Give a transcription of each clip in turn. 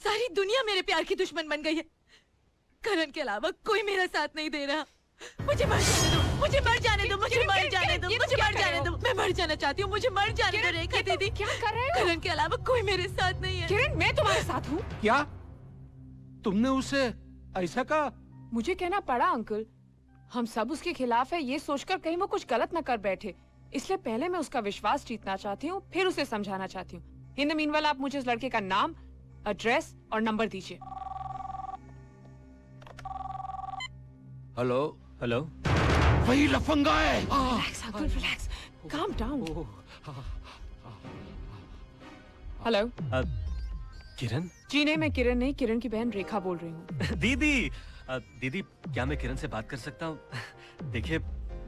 सारी दुनिया मेरे प्यार की दुश्मन बन गई है। करण के अलावा कोई मेरा साथ नहीं दे रहा। मुझे मर जाने दो, मुझे मर जाने दो, मुझे मर जाने दो, मुझे मर जाने दो। मैं मर जाना चाहती हूँ, मुझे मर जाने दो रेखा दीदी। क्या कर रहे हो? करण के अलावा कोई मेरे साथ नहीं है। किरण, मैं तुम्हारे साथ हूँ। क्या तुमने उसे ऐसा कहा? मुझे कहना पड़ा अंकल। हम सब उसके खिलाफ है ये सोचकर कहीं वो कुछ गलत न कर बैठे, इसलिए पहले मैं उसका विश्वास जीतना चाहती हूँ, फिर उसे समझाना चाहती हूँ। इन द मीनवाइल आप मुझे उस लड़के का नाम, एड्रेस और नंबर दीजिए। हेलो हेलो, वही लफंगा है। Relax uncle, relax, calm down. Hello. Kiran? जी नहीं, मैं किरण नहीं, किरण की बहन रेखा बोल रही हूँ। दीदी, दीदी क्या मैं किरण से बात कर सकता हूँ? देखिए,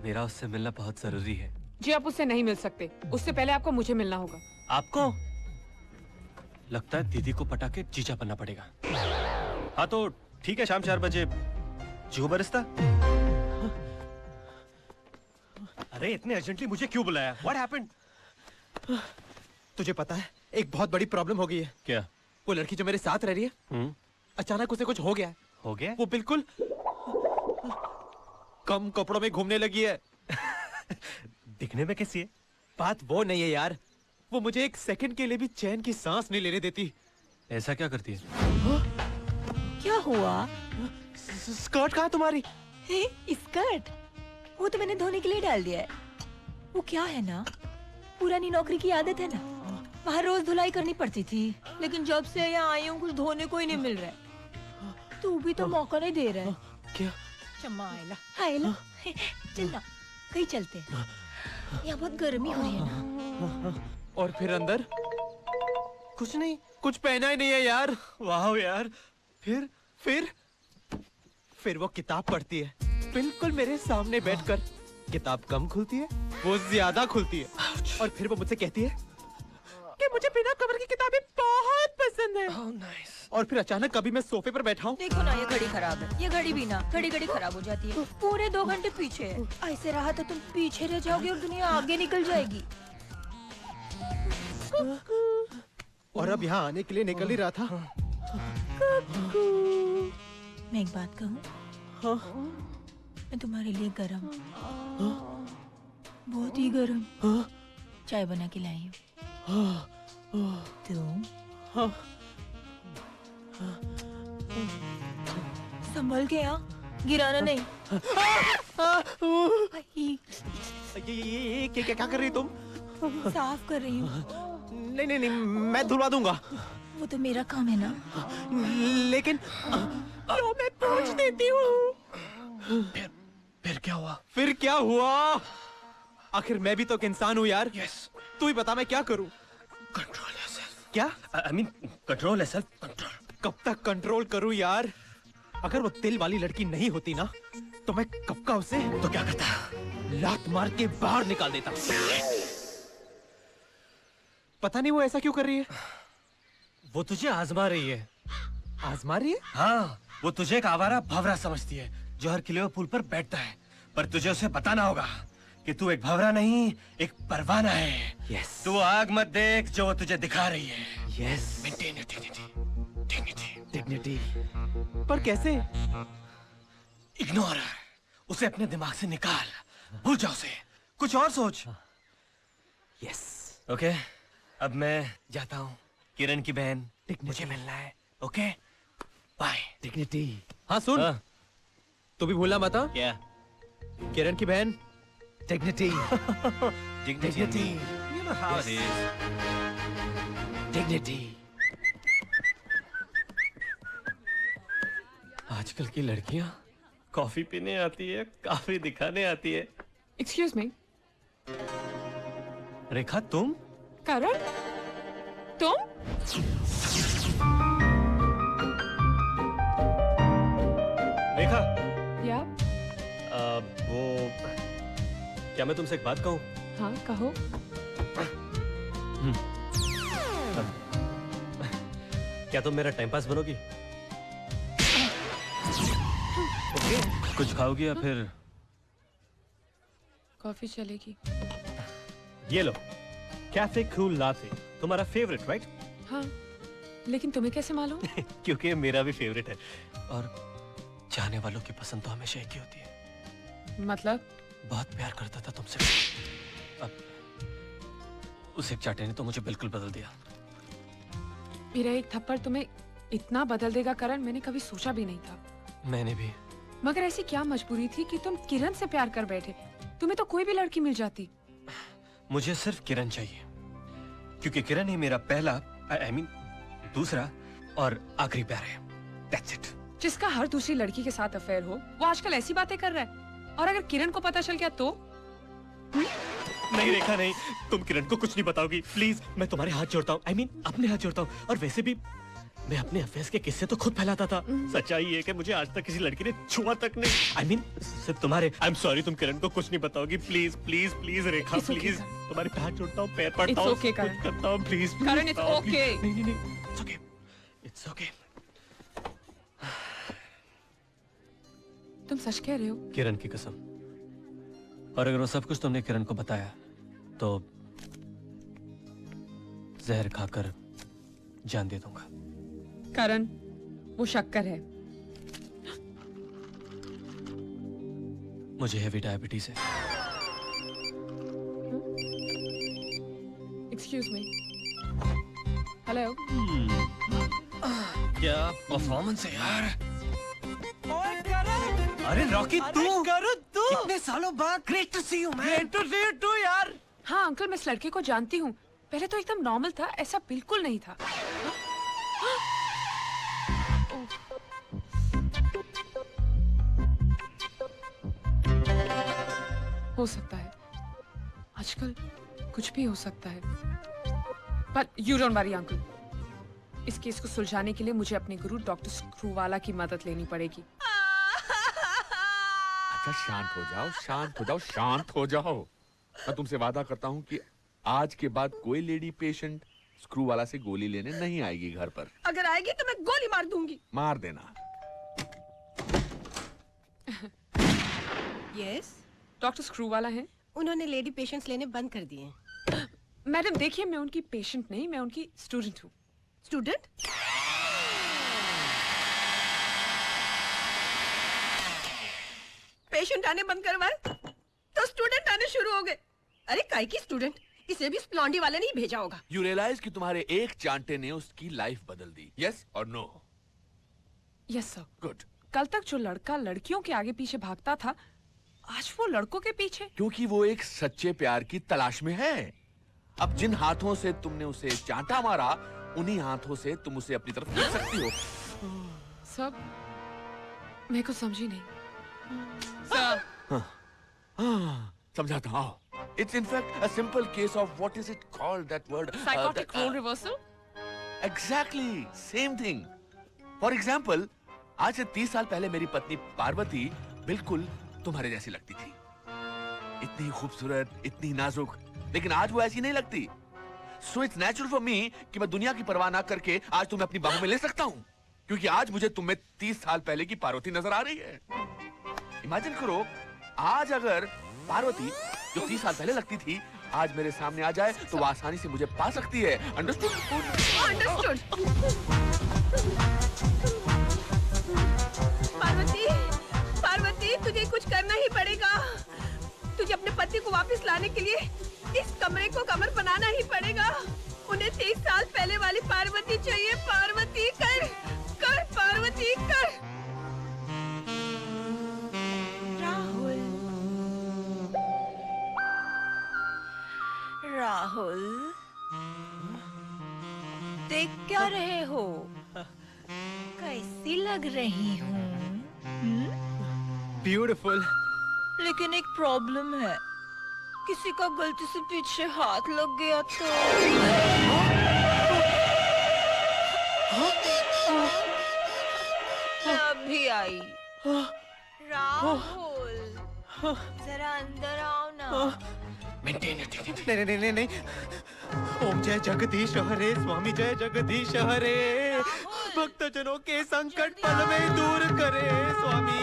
मेरा उससे मिलना बहुत जरूरी है। जी आप उससे नहीं मिल सकते, उससे पहले आपको मुझे मिलना होगा। आपको? लगता है दीदी को पटा के चीचा बनना पड़ेगा। हाँ तो ठीक है, शाम 4 बजे जुहू बरिस्ता। अरे इतने अर्जेंटली मुझे क्यों बुलाया? What happened? तुझे पता है एक बहुत बड़ी प्रॉब्लम हो गई है। क्या? वो लड़की जो मेरे साथ रह रही है, अचानक उसे कुछ हो गया है। हो गया? वो बिल्कुल कम कपड़ों में घूमने लगी है। दिखने में कैसी है? बात वो नहीं है यार, वो मुझे एक सेकंड के लिए भी चैन की सांस नहीं लेने देती। ऐसा क्या करती है? क्या हुआ? स्कर्ट कहाँ है तुम्हारी? स्कर्ट? वो तो मैंने धोने के लिए डाल दिया है। वो क्या है ना, पुरानी नौकरी की आदत है ना, वहाँ रोज धुलाई करनी पड़ती थी, लेकिन जब से यहाँ आई हूँ कुछ धोने को ही नहीं मिल रहा है। तू भी तो मौका नहीं दे रहा है। क्या? चम्मा आयला, आयला, चल ना कहीं चलते हैं, यहाँ बहुत गर्मी हो रही है ना। और फिर अंदर कुछ नहीं, कुछ पहना ही नहीं है यार। वाह यार। फिर वो किताब पढ़ती है, बिल्कुल मेरे सामने बैठकर। किताब कम खुलती है, वो ज्यादा खुलती है। और फिर वो मुझसे कहती है कि मुझे बिना कवर की किताबें बहुत पसंद है। नाइस। और फिर अचानक कभी मैं सोफे पर बैठा हूँ। देखो ना, ये घड़ी खराब है, ये घड़ी भी ना घड़ी घड़ी खराब हो जाती है। पूरे 2 घंटे पीछे है। ऐसे रहा तो तुम पीछे रह जाओगे और दुनिया आगे निकल जाएगी। और अब यहाँ आने के लिए निकल ही रहा था। मैं एक बात कहूँ? मैं तुम्हारे लिए गरम, बहुत ही गरम चाय बना के लाई हूँ। तुम संभल के, यहाँ गिराना नहीं। ये क्या कर रही तुम? साफ कर रही हूँ। नहीं, मैं धुलवा दूंगा। वो तो मेरा काम है ना। लेकिन लो मैं पूछ देती हूँ। फिर क्या हुआ? फिर क्या हुआ? आखिर मैं भी तो एक इंसान हूँ यार। Yes. तू ही बता मैं क्या करूँ? Control yourself. क्या? I mean, control yourself. Control. कब तक कंट्रोल करूँ यार? अगर वो दिल वाली लड़की नहीं होती ना, तो मैं कब का उसे तो क्या करता? लात मार के बाहर निकाल देता। पता नहीं वो ऐसा क्यों कर रही है। वो तुझे आजमा रही है। आजमा रही है? हाँ, वो तुझे एक आवारा भंवरा समझती है जो हर किले पुल पर बैठता है, पर तुझे उसे बताना होगा कि तू एक भंवरा नहीं, एक परवाना है। Yes. तू आग मत देख जो वो तुझे दिखा रही है। Yes. Maintain your dignity. Dignity. पर कैसे? Ignore her. उसे अपने दिमाग से निकाल, भूल जा उसे, कुछ और सोच। Yes. ओके, अब मैं जाता हूँ। किरण की बहन, मुझे मिलना है। Okay, bye. Dignity. हाँ सुन, हाँ। तू भी भूलना मत। क्या? किरण की बहन Dignity. Dignity. You know how it is. Dignity. आजकल की लड़कियां कॉफी पीने आती है, काफी दिखाने आती है। एक्सक्यूज मी। रेखा तुम? करण, तुम? रेखा, या? वो क्या मैं तुमसे एक बात कहूँ? हाँ कहो। क्या तुम मेरा टाइम पास बनोगी? ओके, कुछ खाओगी या फिर? कॉफी चलेगी। ये लो, कैफे कूल लाटे, तुम्हारा फेवरेट राइट? हाँ, लेकिन तुम्हें कैसे मालूम? क्योंकि ये मेरा भी फेवरेट है और चाहने वालों की पसंद तो हमेशा एक ही होती है। मतलब? बहुत प्यार करता था तुमसे, अब उस एक चाटे ने तो मुझे बिल्कुल बदल दिया। मेरा एक थप्पड़ तुम्हें इतना बदल देगा करण, मैंने कभी सोचा भी नहीं था। मैंने भी। मगर ऐसी क्या मजबूरी थी कि तुम किरण से प्यार कर बैठे? तुम्हें तो कोई भी लड़की मिल जाती। मुझे सिर्फ किरण चाहिए, क्योंकि किरण ही मेरा पहला, I mean, दूसरा और आखिरी प्यार है। That's it. जिसका हर दूसरी लड़की के साथ अफेयर हो, वो आजकल ऐसी बातें कर रहा है। और अगर किरण को पता चल गया तो? नहीं रेखा, नहीं, तुम किरण को कुछ नहीं बताओगी प्लीज। मैं तुम्हारे हाथ जोड़ता हूँ, I mean, अपने हाथ जोड़ता हूँ। और वैसे भी मैं अपने अफेयर्स के किस्से तो खुद फैलाता था। सच्चाई ये कि मुझे आज तक किसी लड़की ने छुआ तक नहीं। I mean, सिर्फ तुम्हारे। I'm sorry, तुम किरण को कुछ नहीं बताओगी please please please Rekha, It's okay, please. Karan. तुम्हारे पे हाथ जोड़ता हूँ, पैर पड़ता हूँ, It's okay, Karan. कुछ करता हूँ, प्लीज। Karan, it's okay. नहीं नहीं नहीं, it's okay, it's okay. तुम सच कह रहे हो? किरण की कसम। और अगर वो सब कुछ तुमने किरण को बताया तो जहर खाकर जान दे दूंगा। करण, वो शक्कर है। मुझे हैवी डायबिटीज है। Excuse me. हेलो। क्या परफॉर्मेंस है यार। अरे रॉकी, तू इतने सालों बाद। Great to see you man. Great to see you too यार। हाँ अंकल, मैं इस लड़के को जानती हूँ। पहले तो एकदम नॉर्मल था, ऐसा बिल्कुल नहीं था। हो सकता है, आजकल कुछ भी हो सकता है। But you don't worry uncle, इस केस को सुलझाने के लिए मुझे अपने गुरु डॉक्टर स्क्रूवाला की मदद लेनी पड़ेगी। अच्छा शांत हो जाओ, शांत हो जाओ, शांत हो जाओ। मैं तुमसे वादा करता हूँ कि आज के बाद कोई लेडी पेशेंट स्क्रू वाला से गोली लेने नहीं आएगी घर पर। अगर आएगी तो मैं गोली मार दूंगी। मार देना। यस, डॉक्टर स्क्रूवाला हैं? उन्होंने लेडी पेशेंट्स लेने बंद कर दिए हैं। मैडम देखिए, मैं उनकी पेशेंट नहीं, मैं उनकी स्टूडेंट हूँ। स्टूडेंट? पेशेंट आने बंद करवाए तो स्टूडेंट आने शुरू हो गए। अरे काय की स्टूडेंट, इसे भी स्प्लॉन्डी वाले नहीं भेजा होगा। यू रियलाइज कि तुम्हारे एक चांटे ने उसकी लाइफ बदल दी। यस और नो? Yes sir. गुड। कल तक जो लड़का लड़कियों के आगे पीछे भागता था, आज वो लड़कों के पीछे। क्योंकि वो एक सच्चे प्यार की तलाश में है। अब जिन हाथों से तुमने उसे चांटा मारा, उन्हीं हाथों से तुम उसे अपनी तरफ खींच सकती हो। सब मैं कुछ समझी नहीं सर। समझाता हूँ। It's in fact a simple case of what is it called, that word? Psychotic role reversal. Exactly, same thing. For example, आज से 30 साल पहले मेरी पत्नी पार्वती बिल्कुल तुम्हारे जैसी लगती थी। इतनी खूबसूरत, इतनी नाजुक, लेकिन आज वो ऐसी नहीं लगती। So it's natural for me कि मैं दुनिया की परवाह ना करके आज तुम्हें अपनी बाहों में ले सकता हूँ, क्योंकि आज मुझे तुम में 30 साल पहले की पार्वती नजर आ रही है। इमेजिन करो, आज अगर पार्वती जो 30 साल पहले लगती थी, आज मेरे सामने आ जाए तो वो आसानी से मुझे पा सकती है। अंडरस्टूड? अंडरस्टूड। पार्वती, पार्वती, तुझे कुछ करना ही पड़ेगा। तुझे अपने पति को वापस लाने के लिए इस कमरे को कमर बनाना ही पड़ेगा। उन्हें 30 साल पहले वाली पार्वती चाहिए। पार्वती, कर कर पार्वती, कर। राहुल, राहुल, देख क्या रहे हो? कैसी लग रही हूँ? ब्यूटीफुल। लेकिन एक प्रॉब्लम है, किसी का गलती से पीछे हाथ लग गया तो। अभी आई। राहुल, जरा अंदर आओ ना। Maintain your dignity. नहीं नहीं नहीं नहीं। ओम जय जगदीश हरे, स्वामी जय जगदीश हरे। भक्तजनों के संकट पल में दूर करे स्वामी।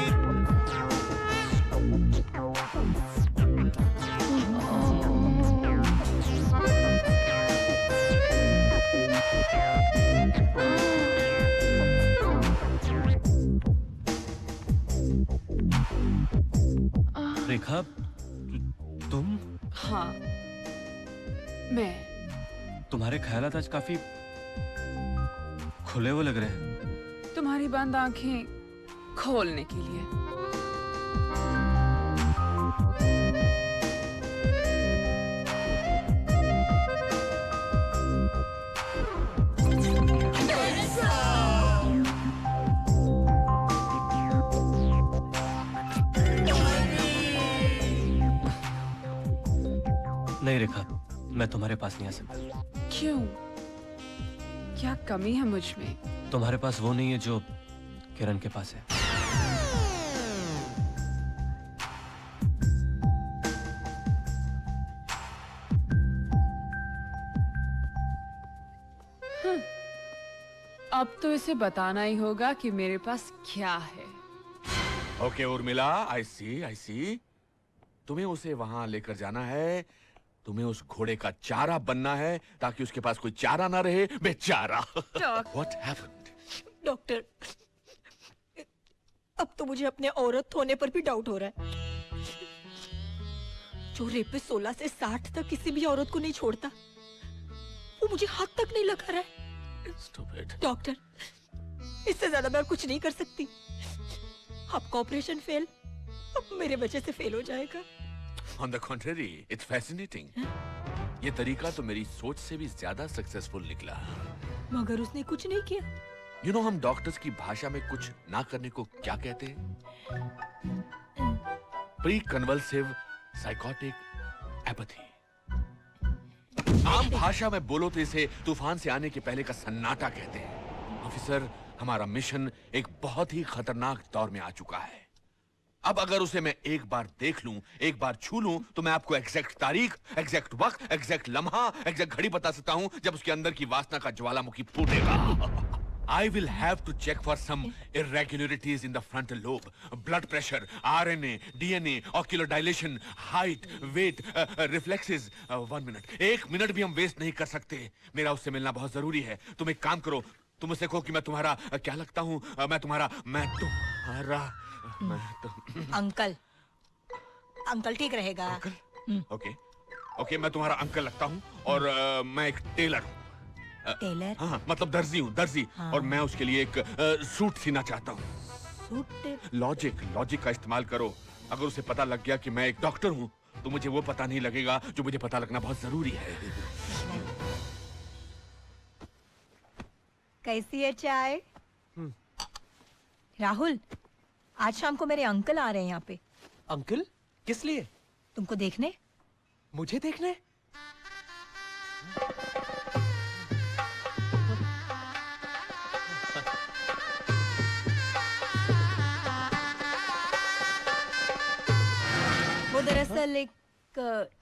रेखा, तुम? हाँ, मैं। तुम्हारे ख्यालात आज काफी खुले हुए लग रहे हैं। तुम्हारी बंद आंखें खोलने के लिए। नहीं रेखा, मैं तुम्हारे पास नहीं आ सकता। क्यों? क्या कमी है मुझ में? तुम्हारे पास वो नहीं है जो किरण के पास है। अब तो इसे बताना ही होगा कि मेरे पास क्या है। ओके उर्मिला, आई सी। तुम्हें उसे वहां लेकर जाना है। तुम्हें उस घोड़े का चारा बनना है ताकि उसके पास कोई चारा ना रहे, बेचारा। What happened? डॉक्टर, अब तो मुझे अपने औरत होने पर भी डाउट हो रहा है। जो रेपिस्ट 16 से 60 तक किसी भी औरत को नहीं छोड़ता, वो मुझे हाथ तक नहीं लगा रहा है। Stupid. डॉक्टर, इससे ज्यादा मैं कुछ नहीं कर सकती। आपका ऑपरेशन फेल, अब मेरे वजह से फेल हो जाएगा। On the contrary, it's fascinating. ये तरीका तो मेरी सोच से भी ज्यादा सक्सेसफुल निकला। मगर उसने कुछ नहीं किया। You know, हम डॉक्टर्स की भाषा में कुछ ना करने को क्या कहते हैं? Pre convulsive psychotic apathy. आम भाषा में बोलो तो इसे तूफान से आने के पहले का सन्नाटा कहते हैं। ऑफिसर, हमारा मिशन एक बहुत ही खतरनाक दौर में आ चुका है। अब अगर उसे मैं एक बार देख लूं, एक बार छू लूं, तो मैं आपको एग्जैक्ट तारीख, एग्जैक्ट वक्त, एग्जैक्ट लम्हा, एग्जैक्ट घड़ी बता सकता हूं जब उसके अंदर की वासना का ज्वालामुखी फूटेगा। I will have to check for some irregularities in the frontal lobe, blood pressure, RNA, DNA, ocular dilation, height, weight, reflexes. 1 minute. 1 minute भी हम वेस्ट नहीं कर सकते। मेरा उससे मिलना बहुत जरूरी है। तुम एक काम करो, तुम उससे कहो कि मैं तुम्हारा क्या लगता हूँ? मैं तुम्हारा अंकल ठीक रहेगा। ओके, मैं तुम्हारा अंकल लगता हूँ और मैं एक टेलर हूँ। टेलर? हाँ, मतलब दर्जी। हाँ। और मैं उसके लिए एक सूट सीना चाहता हूँ। सूट? लॉजिक का इस्तेमाल करो। अगर उसे पता लग गया कि मैं एक डॉक्टर हूँ, तो मुझे वो पता नहीं लगेगा जो मुझे पता लगना बहुत जरूरी है। कैसी है चाय? राहुल, आज शाम को मेरे अंकल आ रहे हैं यहाँ पे। अंकल? किस लिए? तुमको देखने। मुझे देखने? वो दरअसल एक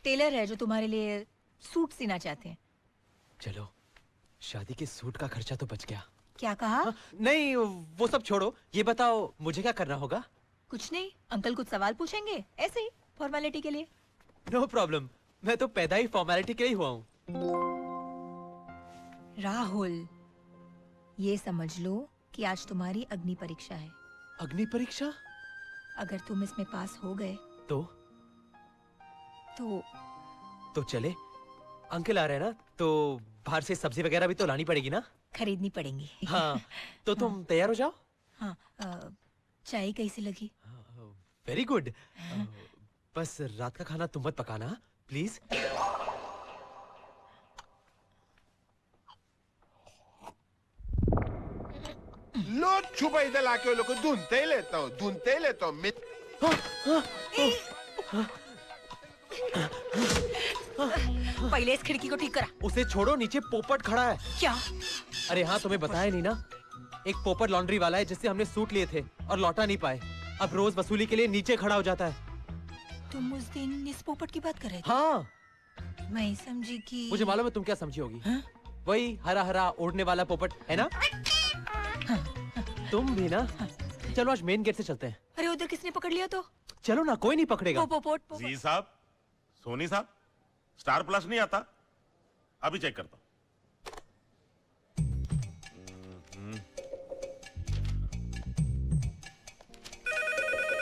टेलर है जो तुम्हारे लिए सूट सीना चाहते हैं। चलो, शादी के सूट का खर्चा तो बच गया। क्या कहा? नहीं, वो सब छोड़ो। ये बताओ, मुझे क्या करना होगा? कुछ नहीं, अंकल कुछ सवाल पूछेंगे, ऐसे ही फॉर्मेलिटी के लिए। नो प्रॉब्लम, मैं तो पैदा ही फॉर्मेलिटी के लिए हुआ हूँ। राहुल, ये समझ लो कि आज तुम्हारी अग्नि परीक्षा है। अग्नि परीक्षा? अगर तुम इसमें पास हो गए तो चले। अंकल आ रहे हैं ना, तो बाहर से सब्जी वगैरह भी तो लानी पड़ेगी ना? खरीदनी पड़ेंगी। हाँ, तो तुम तैयार हो जाओ। हाँ, चाय कैसी लगी? Very good. बस रात का खाना तुम मत पकाना प्लीज। लो छुपा इधर लाके वो लोग को ढूंढते ही लेता हूँ पहले इस खिड़की को ठीक करा। उसे छोड़ो, नीचे पोपट खड़ा है। क्या? अरे हाँ, तुम्हें बताया नहीं ना, एक पोपट लॉन्ड्री वाला है जिससे हमने सूट लिए थे और लौटा नहीं पाए। अब रोज वसूली के लिए नीचे खड़ा हो जाता है। तुम उस दिन इस पोपट की बात कर रहे थे? हाँ, मैं समझी कि मुझे मालूम है तुम क्या समझी होगी। हाँ? वही हरा हरा ओढ़ने वाला पोपट है ना? तुम भी ना। चलो आज मेन गेट से चलते हैं। अरे उधर किसने पकड़ लिया तो? चलो ना, कोई नहीं पकड़ेगा। पोपट। जी साहब, सोनी साहब, स्टार प्लस नहीं आता? अभी चेक करता हूं।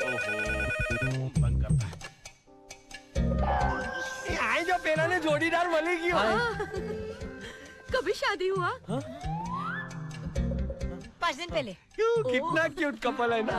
ओहो, बंद करता है। जोड़ीदार मिलेगी। कभी शादी हुआ? 5 दिन पहले। क्यों? कितना क्यूट कपल है ना।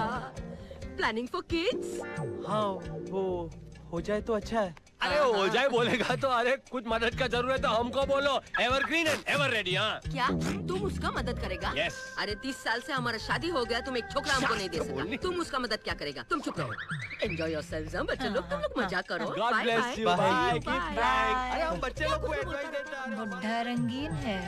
Planning for kids? हाँ, वो हो जाए तो अच्छा है। अरे हो जाए बोलेगा तो अरे कुछ मदद का जरूरत है तो हमको बोलो। Evergreen and ever ready. हाँ क्या तुम उसका मदद करेगा? Yes. अरे 30 साल से हमारा शादी हो गया, तुम एक छोकरा हमको नहीं दे सका, तुम उसका मदद क्या करेगा? तुम चुप रहो। एंजॉय योरसेल्व्स बच्चे लोग, तुम लोग मजा करो। God bless you. Bye. Keep flying. अरे हम बच्चे लोग को एडवाइस देते हैं। बुढ़ा रंगीन है।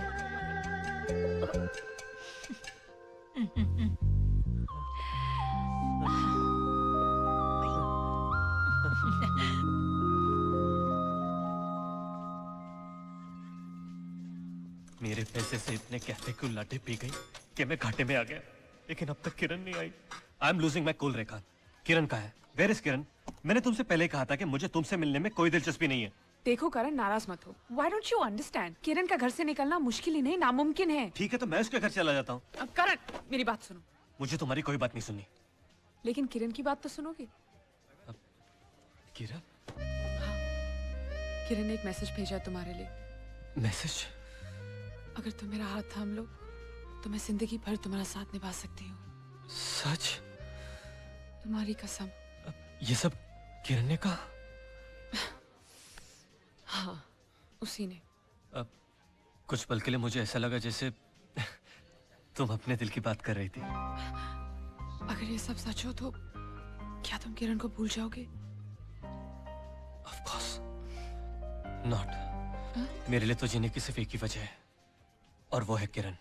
मेरे पैसे से इतने कैफे की लाटे पी गई कि मैं घाटे में आ गया, लेकिन अब तक किरण नहीं आई। I am losing my cool Rekha. Kiran कहाँ है? Where is Kiran? मैंने तुमसे पहले कहा था कि मुझे तुमसे मिलने में कोई दिलचस्पी नहीं है। देखो करण, नाराज मत हो। Why don't you understand? किरण का घर से निकलना मुश्किल ही नहीं, नामुमकिन है। ठीक है तो मैं उसके घर चला जाता हूँ। अब करण, मेरी बात सुनो। मुझे तुम्हारी कोई बात नहीं सुननी। लेकिन किरण की बात तो सुनोगे? किरण? किरण ने एक मैसेज भेजा तुम्हारे लिए। मैसेज? अगर तुम मेरा हाथ थाम लो तो मैं जिंदगी भर तुम्हारा साथ निभा सकती हूँ। सच? तुम्हारी कसम। ये सब किरण ने कहा? हाँ, उसी ने। अब कुछ पल के लिए मुझे ऐसा लगा जैसे तुम अपने दिल की बात कर रही थी। अगर ये सब सच हो तो क्या तुम किरण को भूल जाओगे? Of course not. मेरे लिए तो जीने की सिर्फ एक ही वजह है और वो है किरण।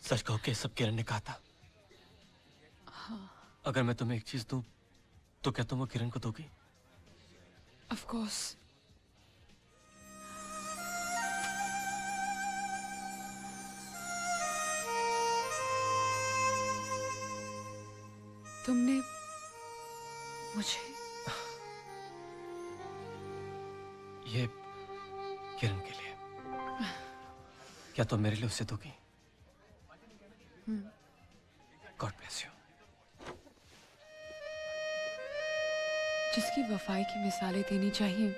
सच कहो कि सब किरण ने कहा था। हाँ। अगर मैं तुम्हें एक चीज दूं तो क्या तुम वो किरण को दोगी? Of course. तुमने मुझे ये किरण के लिए। क्या तुम मेरे लिए उसे दोगी? God bless you. जिसकी वफाई की मिसालें देनी चाहिए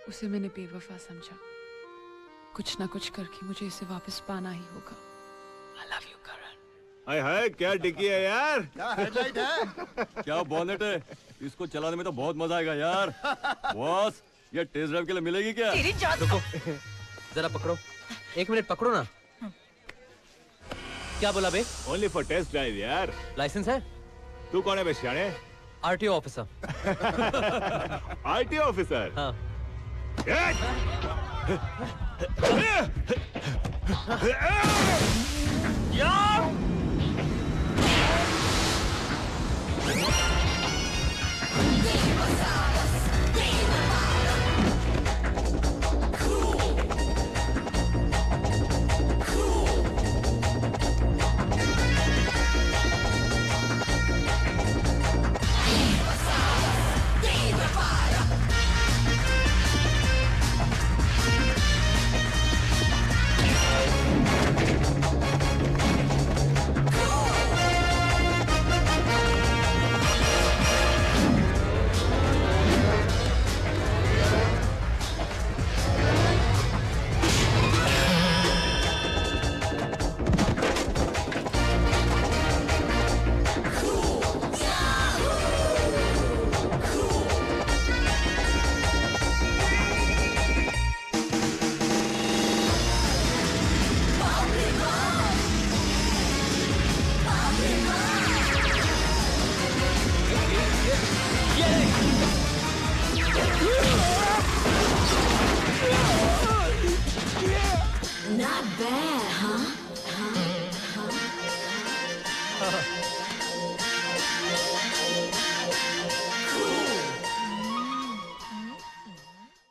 उसे मैंने बेवफा समझा। कुछ ना कुछ करके मुझे इसे वापस पाना ही होगा। I love you, करण। हाय हाय क्या डिक्की है यार। क्या हेडलाइट है? क्या बॉनेट है। इसको चलाने में तो बहुत मजा आएगा यार। बॉस ये टेस्ट ड्राइव के लिए मिलेगी क्या? तेरी जात। रुको, जरा पकड़ो। 1 मिनट पकड़ो ना। क्या बोला बे? ओनली फॉर टेस्ट ड्राइव यार। लाइसेंस है? तू कौन है बे सियाने? RTO officer. RTO officer? हाँ। Not bad, huh?